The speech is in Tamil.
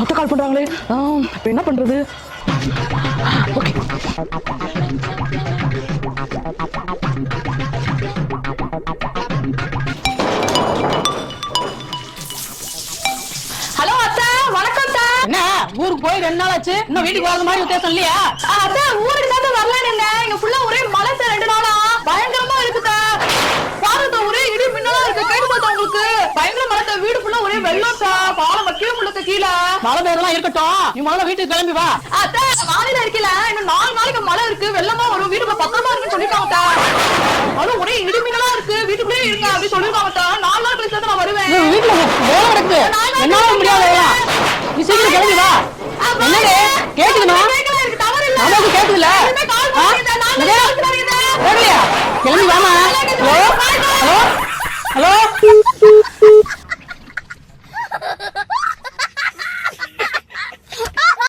அத்தை கால் பண்றாங்களே. இப்ப என்ன பண்றது? ஓகே. ஹலோ அத்தை, வணக்கம் அத்தை. என்ன ஊருக்கு போய் 2 நாள் ஆச்சு, இன்னும் வீட்டுக்கு வர மாதிரி உத்தேசம் இல்லையா? அத்தை ஊருக்கு தான் வரலான்னு இருந்தேன். இங்க ஃபுல்லா ஒரே மழை சார், 2 நாளா பயங்கரமா இருக்குதா. பாருங்க ஒரே இடி மின்னலா இருக்கு. கேட்டு பார்த்தா உங்களுக்கு பயங்கர மழை. வீடு ஃபுல்லா ஒரே வெள்ளம் சார். பாலம் வைக்கவே முடியல கீழே. மழை பெய்யறதெல்லாம் இருக்கட்டும், நீ முதல்ல வீட்டுக்கு கிளம்பி வா. அத்தை வானிலை இருக்கல, இன்னும் 4 நாளைக்கு மழை இருக்கு, வெள்ளமா வரும், வீட்டுக்கு பத்திரமா இருக்குன்னு சொல்லிருக்காங்க. அதுவும் ஒரே இடி மின்னலா இருக்கு, வீட்டுக்குள்ளே இருங்க அப்படி சொல்லிருக்காங்க. 4 நாள் கழிச்சு நான் வருவேன். வீட்டுல வேலை கிடக்கு, என்னால முடியாது. நீ சீக்கிரம் கிளம்பி வா. என்னது கேக்குதுமா? நமக்கு கேக்குதுல? கேட்கலையா? கிளம்பி வாமா. Hello hello hello